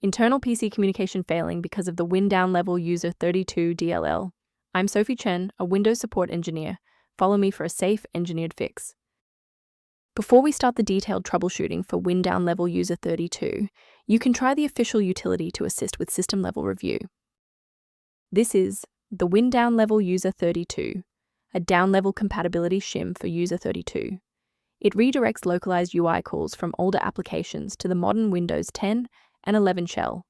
Internal PC communication failing because of the Downlevel User32 DLL. I'm Sophie Chen, a Windows support engineer. Follow me for a safe, engineered fix. Before we start the detailed troubleshooting for Downlevel User32, you can try the official utility to assist with system-level review. This is the Downlevel User32, a Downlevel Compatibility Shim for User32. It redirects localized UI calls from older applications to the modern Windows 10 and 11 shell.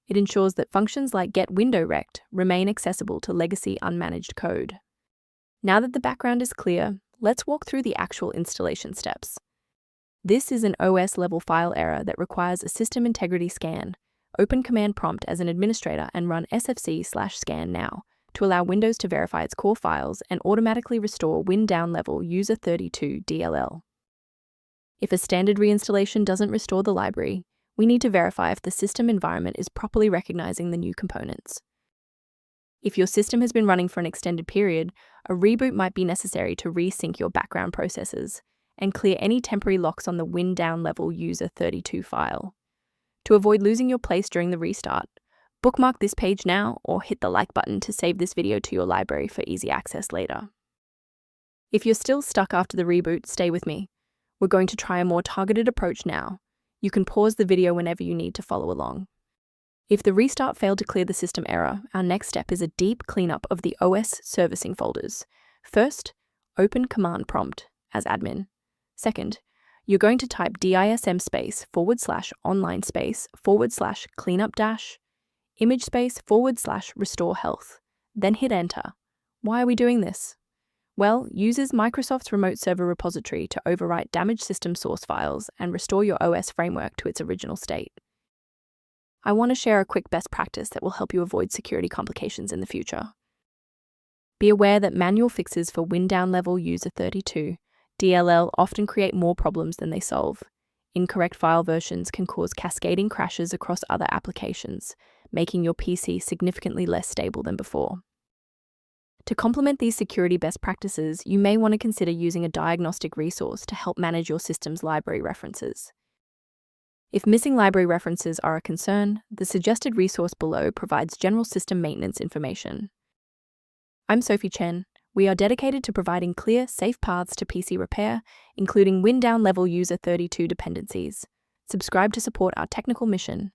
It ensures that functions like GetWindowRect remain accessible to legacy unmanaged code. Now that the background is clear, let's walk through the actual installation steps. This is an OS-level file error that requires a system integrity scan. Open Command Prompt as an administrator and run sfc/scan now to allow Windows to verify its core files and automatically restore Downlevel User32 DLL. If a standard reinstallation doesn't restore the library, we need to verify if the system environment is properly recognizing the new components. If your system has been running for an extended period, a reboot might be necessary to resync your background processes and clear any temporary locks on the Downlevel User32 file. To avoid losing your place during the restart, bookmark this page now or hit the like button to save this video to your library for easy access later. If you're still stuck after the reboot, stay with me. We're going to try a more targeted approach now. You can pause the video whenever you need to follow along. If the restart failed to clear the system error, our next step is a deep cleanup of the OS servicing folders. First, open Command Prompt as admin. Second, you're going to type DISM /online/cleanup-image//restore health. Then hit enter. Why are we doing this? Well, uses Microsoft's remote server repository to overwrite damaged system source files and restore your OS framework to its original state. I want to share a quick best practice that will help you avoid security complications in the future. Be aware that manual fixes for Downlevel User32 DLL often create more problems than they solve. Incorrect file versions can cause cascading crashes across other applications, making your PC significantly less stable than before. To complement these security best practices, you may want to consider using a diagnostic resource to help manage your system's library references. If missing library references are a concern, the suggested resource below provides general system maintenance information. I'm Sophie Chen. We are dedicated to providing clear, safe paths to PC repair, including Downlevel User32 dependencies. Subscribe to support our technical mission.